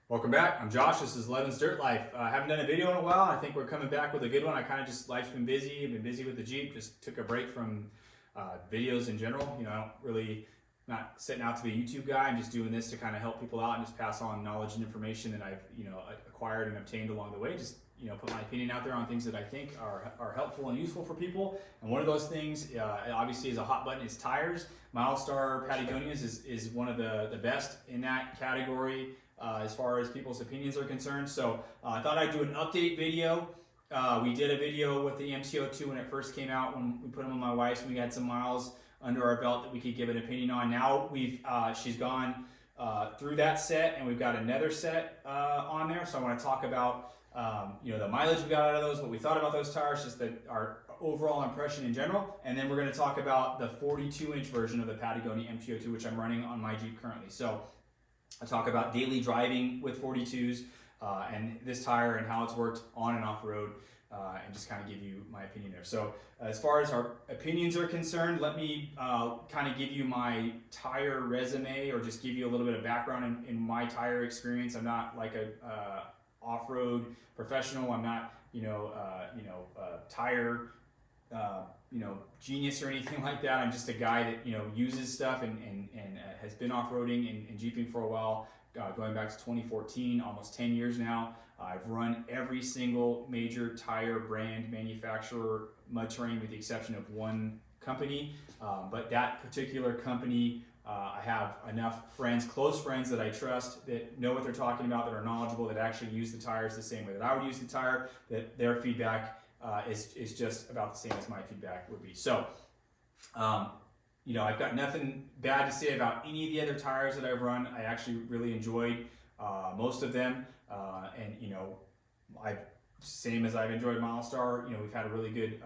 Welcome back. I'm Josh. This is Levin's Dirt Life. I haven't done a video in a while. I think we're coming back with a good one. I kind of just, life's been busy. I've been busy with the Jeep. Just took a break from videos in general. You know, I don't really, not setting out to be a YouTube guy. I'm just doing this to kind of help people out and just pass on knowledge and information that I've, acquired and obtained along the way. Just, put my opinion out there on things that I think are helpful and useful for people. And one of those things, obviously, is a hot button, is tires. Milestar Patagonia is one of the best in that category. As far as people's opinions are concerned. So I thought I'd do an update video. We did a video with the MT02 when it first came out, when we put them on my wife's, and we had some miles under our belt that we could give an opinion on. Now she's gone through that set, and we've got another set on there. So I want to talk about the mileage we got out of those, what we thought about those tires, just our overall impression in general. And then we're going to talk about the 42-inch version of the Patagonia MT02, which I'm running on my Jeep currently. So I talk about daily driving with 42s and this tire and how it's worked on and off road, and just kind of give you my opinion there. So as far as our opinions are concerned, let me kind of give you my tire resume, or just give you a little bit of background in my tire experience. I'm not like a off-road professional. I'm not tire genius or anything like that. I'm just a guy that uses stuff and has been off-roading and jeeping for a while, going back to 2014, almost 10 years now. I've run every single major tire brand manufacturer mud terrain, with the exception of one company, but that particular company, I have enough friends, close friends, that I trust, that know what they're talking about, that are knowledgeable, that actually use the tires the same way that I would use the tire, that their feedback is just about the same as my feedback would be. So, I've got nothing bad to say about any of the other tires that I've run. I actually really enjoyed most of them, same as I've enjoyed Milestar. We've had a really good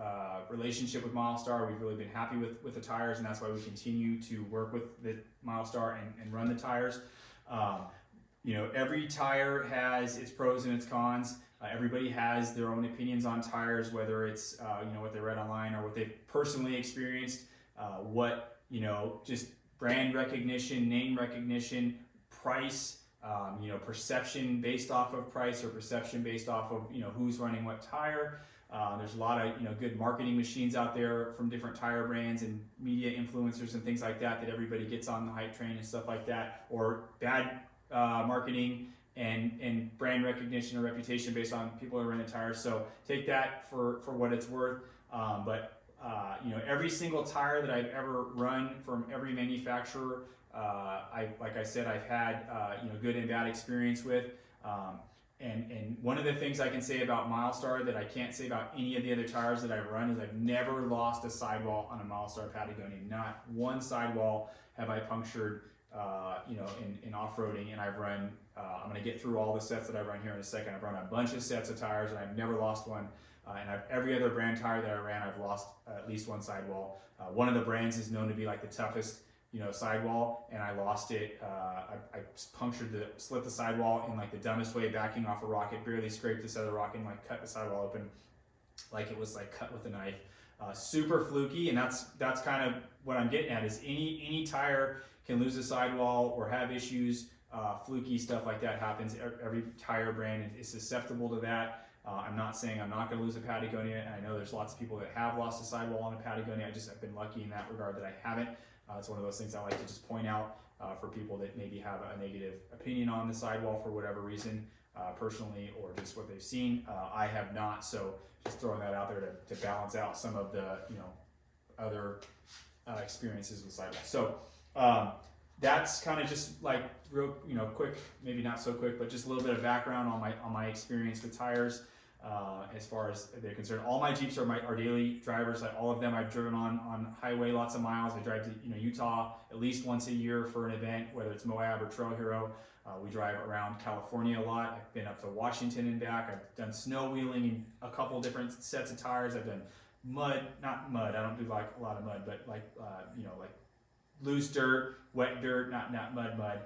relationship with Milestar. We've really been happy with the tires, and that's why we continue to work with the Milestar and run the tires. Every tire has its pros and its cons. Everybody has their own opinions on tires, whether it's what they read online or what they've personally experienced, just brand recognition, name recognition, price, perception based off of price, or perception based off of who's running what tire. There's a lot of good marketing machines out there from different tire brands and media influencers and things like that everybody gets on the hype train and stuff like that, or bad marketing and brand recognition or reputation based on people who are running tires. So take that for what it's worth. Every single tire that I've ever run from every manufacturer, like I said, I've had good and bad experience with. And one of the things I can say about Milestar that I can't say about any of the other tires that I've run is I've never lost a sidewall on a Milestar Patagonia. Not one sidewall have I punctured in off-roading, and I've run, I'm going to get through all the sets that I run here in a second. I've run a bunch of sets of tires, and I've never lost one. Every other brand tire that I ran, I've lost at least one sidewall. One of the brands is known to be like the toughest, sidewall, and I lost it. I slit the sidewall in like the dumbest way, backing off a rock. It barely scraped this other rock and like cut the sidewall open like it was like cut with a knife. Super fluky, and that's kind of what I'm getting at, is any tire can lose a sidewall or have issues. Fluky stuff like that happens. Every tire brand is susceptible to that. I'm not saying I'm not going to lose a Patagonia, and I know there's lots of people that have lost a sidewall on a Patagonia. I've been lucky in that regard that I haven't. It's one of those things I like to just point out for people that maybe have a negative opinion on the sidewall for whatever reason, personally, or just what they've seen. I have not, so just throwing that out there to balance out some of the other experiences with sidewalls. So that's kind of just like real quick, maybe not so quick, but just a little bit of background on my experience with tires. As far as they're concerned, all my Jeeps are daily drivers. Like all of them, I've driven on highway lots of miles. I drive to Utah at least once a year for an event, whether it's Moab or Trail Hero. We drive around California a lot. I've been up to Washington and back. I've done snow wheeling in a couple different sets of tires. I've done not mud. I don't do like a lot of mud, but like loose dirt, wet dirt, not mud,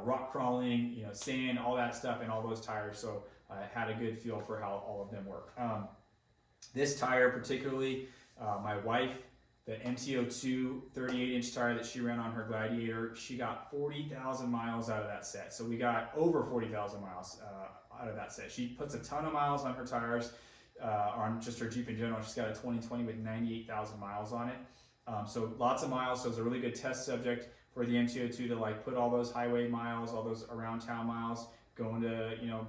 rock crawling, sand, all that stuff, and all those tires. So I had a good feel for how all of them work. This tire particularly, my wife the MT02 38-inch tire that she ran on her Gladiator, she got 40,000 miles out of that set. So we got over 40,000 miles out of that set. She puts a ton of miles on her tires, on just her Jeep in general. She's got a 2020 with 98,000 miles on it. So lots of miles. So it's a really good test subject for the MT02 to like put all those highway miles, all those around town miles, going to, you know,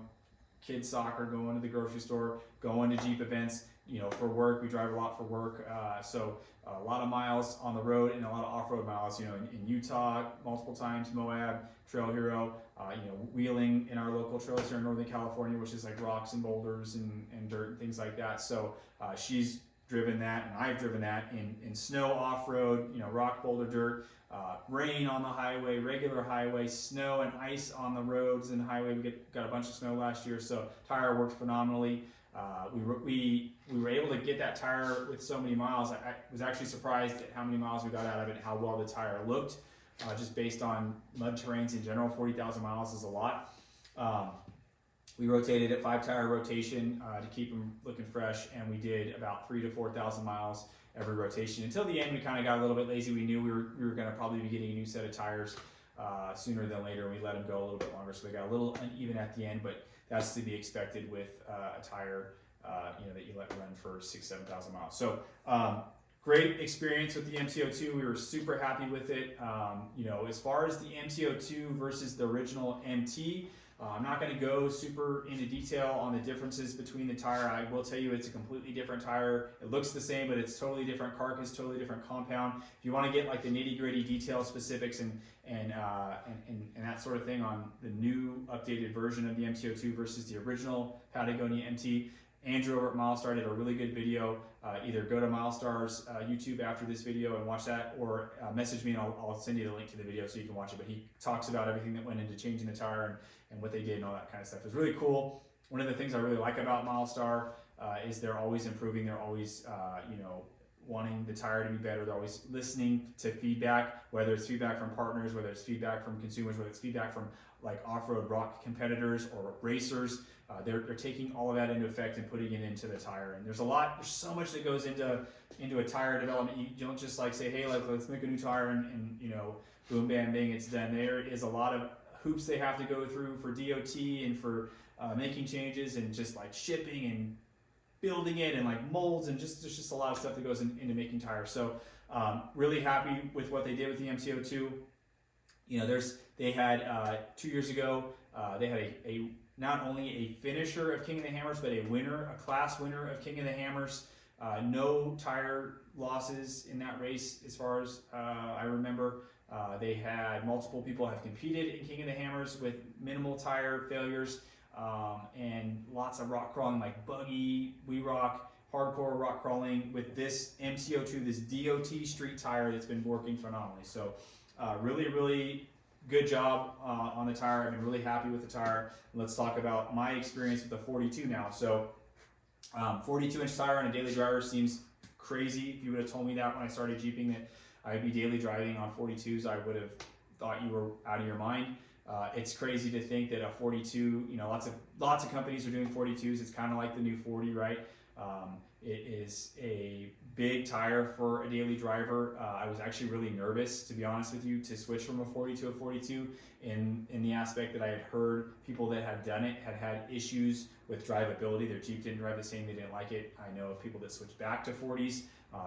kids soccer, going to the grocery store, going to Jeep events, you know, for work. We drive a lot for work. So a lot of miles on the road and a lot of off-road miles, you know, in Utah, multiple times, Moab, Trail Hero, you know, wheeling in our local trails here in Northern California, which is like rocks and boulders and dirt and things like that. So she's driven that, and I've driven that in snow, off-road, you know, rock, boulder, dirt, rain on the highway, regular highway, snow and ice on the roads and highway. We got a bunch of snow last year, so tire worked phenomenally. We were able to get that tire with so many miles. I was actually surprised at how many miles we got out of it and how well the tire looked, just based on mud terrains in general. 40,000 miles is a lot. We rotated at 5-tire rotation to keep them looking fresh, and we did about 3,000 to 4,000 miles every rotation. Until the end, we kind of got a little bit lazy. We knew we were going to probably be getting a new set of tires sooner than later, and we let them go a little bit longer, so they got a little uneven at the end, but that's to be expected with a tire you know, that you let run for 6,000 to 7,000 miles. So great experience with the MT02. We were super happy with it. You know, as far as the MT02 versus the original MT, I'm not going to go super into detail on the differences between the tire. I will tell you it's a completely different tire. It looks the same, but it's totally different carcass, totally different compound. If you want to get like the nitty-gritty detail specifics and that sort of thing on the new updated version of the MT02 versus the original Patagonia MT, Andrew over at Milestar did a really good video. Either go to Milestar's YouTube after this video and watch that, or message me and I'll send you the link to the video so you can watch it. But he talks about everything that went into changing the tire and what they did and all that kind of stuff. It was really cool. One of the things I really like about Milestar is they're always improving. They're always, you know, wanting the tire to be better. They're always listening to feedback, whether it's feedback from partners, whether it's feedback from consumers, whether it's feedback from like off-road rock competitors or racers. They're taking all of that into effect and putting it into the tire. And there's so much that goes into a tire development. You don't just like say, hey, let's make a new tire and you know, boom, bam, bang, it's done. There is a lot of hoops they have to go through for DOT and for making changes and just like shipping and building it and like molds and there's just a lot of stuff that goes into making tires. So really happy with what they did with the MT02. You know, they had 2 years ago, they had a not only a finisher of King of the Hammers, but a class winner of King of the Hammers. No tire losses in that race as far as I remember. They had multiple people have competed in King of the Hammers with minimal tire failures and lots of rock crawling like buggy, We Rock, hardcore rock crawling with this MT02, this DOT street tire that's been working phenomenally. So really, really good job on the tire. I've been really happy with the tire. Let's talk about my experience with the 42 now. So 42-inch tire on a daily driver seems crazy. If you would have told me that when I started Jeeping that I'd be daily driving on 42s, I would have thought you were out of your mind. It's crazy to think that a 42, you know, lots of companies are doing 42s. It's kind of like the new 40, right? It is a big tire for a daily driver. I was actually really nervous, to be honest with you, to switch from a 40 to a 42 in the aspect that I had heard people that had done it had issues with drivability. Their Jeep didn't drive the same, they didn't like it. I know of people that switched back to 40s,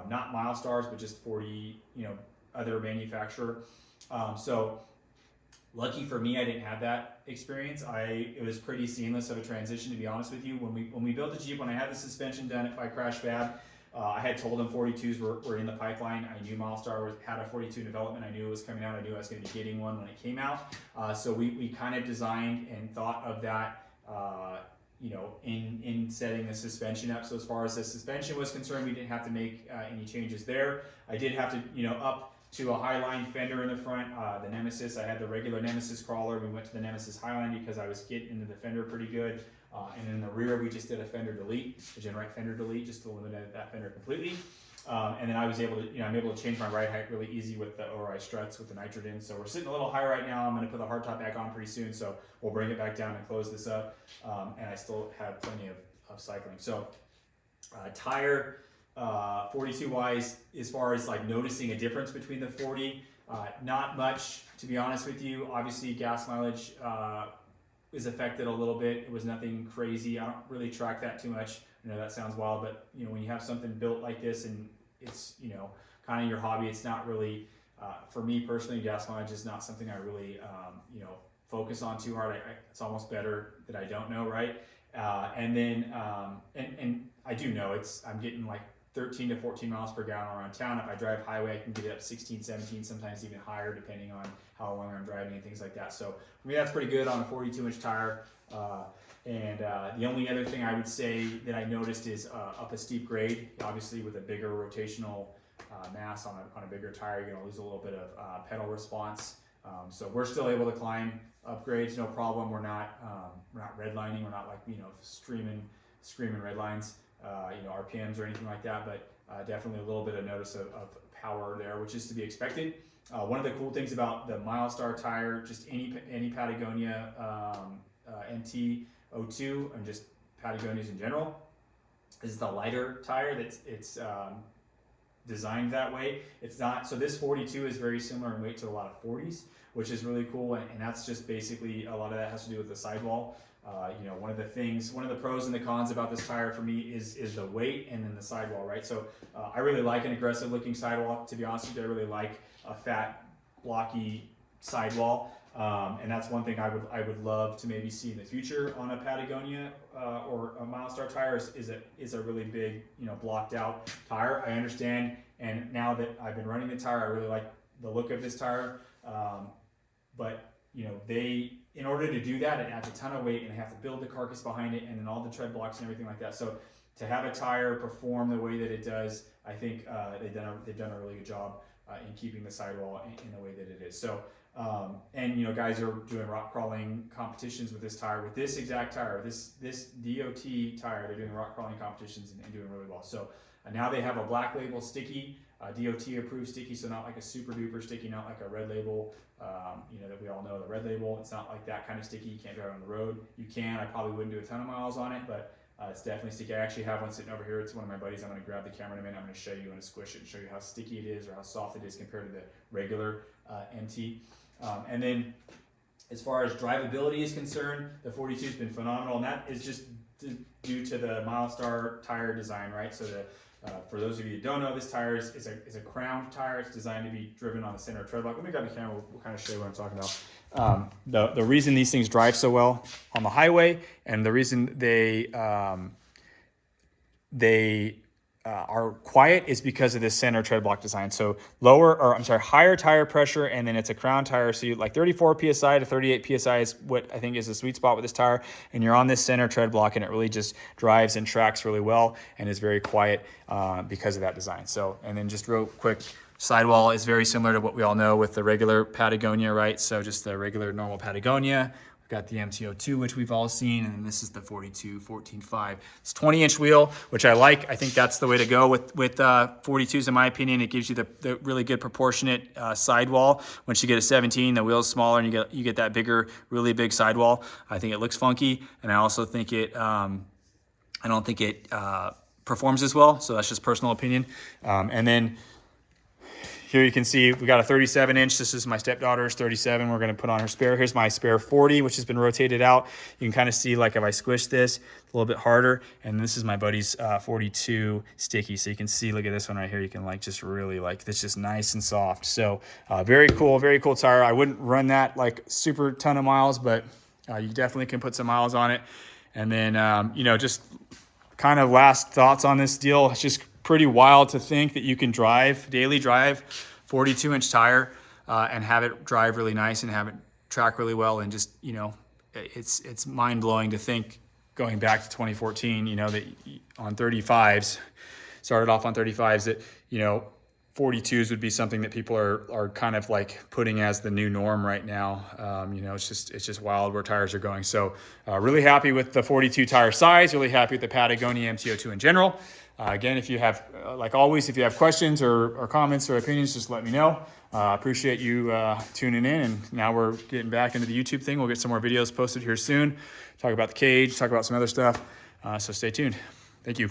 not Milestars, but just 40, you know, other manufacturer. So lucky for me, I didn't have that experience. It was pretty seamless of a transition, to be honest with you. When we built the Jeep, when I had the suspension done by Crash Fab, I had told them 42s were in the pipeline. I knew Milestar had a 42 development. I knew it was coming out. I knew I was going to be getting one when it came out. So we kind of designed and thought of that, you know, in setting the suspension up. So as far as the suspension was concerned, we didn't have to make any changes there. I did have to, you know, up to a Highline fender in the front, the Nemesis. I had the regular Nemesis crawler. We went to the Nemesis Highline because I was getting into the fender pretty good. And in the rear, we just did a fender delete, a Genrite fender delete, just to eliminate that fender completely. And then I was able to, you know, I'm able to change my ride height really easy with the ORI struts with the nitrogen. So we're sitting a little high right now. I'm going to put the hardtop back on pretty soon. So we'll bring it back down and close this up. And I still have plenty of cycling. So tire 42 wise, as far as like noticing a difference between the 40, not much, to be honest with you. Obviously gas mileage is affected a little bit. It was nothing crazy. I don't really track that too much. I know that sounds wild, but you know, when you have something built like this and it's, you know, kind of your hobby, it's not really, for me personally, gas mileage is not something I really, you know, focus on too hard. It's almost better that I don't know, right? And then, and I do know I'm getting like 13 to 14 miles per gallon around town. If I drive highway, I can get it up 16, 17, sometimes even higher, depending on how long I'm driving and things like that. So for me, that's pretty good on a 42-inch tire. The only other thing I would say that I noticed is up a steep grade, obviously with a bigger rotational mass on a bigger tire, you're gonna lose a little bit of pedal response. So we're still able to climb upgrades, no problem. We're not redlining. We're not like, you know, screaming red lines, you know, RPMs or anything like that. But definitely a little bit of notice of power there, which is to be expected. One of the cool things about the Milestar tire, just any Patagonia MT02 and just Patagonias in general, is the lighter tire. It's designed that way. It's not, so this 42 is very similar in weight to a lot of 40s, which is really cool, and that's just basically, a lot of that has to do with the sidewall. You know, one of the pros and the cons about this tire for me is the weight and then the sidewall, right? So I really like an aggressive looking sidewall, to be honest with you. I really like a fat, blocky sidewall. And that's one thing I would love to maybe see in the future on a Patagonia or a Milestar tire is a really big, you know, blocked out tire. I understand, and now that I've been running the tire, I really like the look of this tire. But you know, in order to do that, it adds a ton of weight, and they have to build the carcass behind it, and then all the tread blocks and everything like that. So to have a tire perform the way that it does, I think they've done a really good job in keeping the sidewall in the way that it is. So. And you know, guys are doing rock crawling competitions with this tire, with this exact tire, this DOT tire. They're doing rock crawling competitions and doing really well. So now they have a black label sticky, DOT approved sticky, so not like a super duper sticky, not like a red label, you know, that we all know the red label. It's not like that kind of sticky. You can't drive on the road. You can. I probably wouldn't do a ton of miles on it, but it's definitely sticky. I actually have one sitting over here. It's one of my buddies. I'm going to grab the camera in a minute. I'm going to show you, and squish it and show you how sticky it is or how soft it is compared to the regular MT. And then as far as drivability is concerned, the 42 has been phenomenal, and that is just due to the Milestar tire design, right? So for those of you who don't know, this tire is a crowned tire. It's designed to be driven on the center tread block. Let me grab the camera. We'll kind of show you what I'm talking about. The reason these things drive so well on the highway, and the reason they are quiet, is because of this center tread block design. So higher tire pressure, and then it's a crown tire. So you like 34 PSI to 38 PSI is what I think is the sweet spot with this tire. And you're on this center tread block, and it really just drives and tracks really well and is very quiet because of that design. So, and then just real quick, sidewall is very similar to what we all know with the regular Patagonia, right? So just the regular normal Patagonia. Got the MT02, which we've all seen, and then this is the 42 14.5. It's 20-inch wheel, which I like. I think that's the way to go with 42s, in my opinion. It gives you the really good proportionate sidewall. Once you get a 17, the wheel's smaller, and you get that bigger, really big sidewall. I think it looks funky, and I also think I don't think it performs as well. So that's just personal opinion. And then here you can see we got a 37-inch. This is my stepdaughter's 37. We're going to put on her spare. Here's my spare 40, which has been rotated out. You can kind of see, like, if I squish this, it's a little bit harder. And this is my buddy's 42 sticky. So you can see, look at this one right here. You can like just really like, it's just nice and soft. So very cool tire. I wouldn't run that like super ton of miles, but you definitely can put some miles on it. And then, you know, just kind of last thoughts on this deal. It's just pretty wild to think that you can daily drive 42-inch tire and have it drive really nice and have it track really well. And just, you know, it's mind-blowing to think, going back to 2014, you know, that on 35s, started off on 35s, that, you know, 42s would be something that people are kind of like putting as the new norm right now. You know, it's just wild where tires are going. So really happy with the 42 tire size, really happy with the Patagonia MT02 in general. Again, if you have, like always, if you have questions or comments or opinions, just let me know. Appreciate you tuning in. And now we're getting back into the YouTube thing. We'll get some more videos posted here soon. Talk about the cage, talk about some other stuff. So stay tuned. Thank you.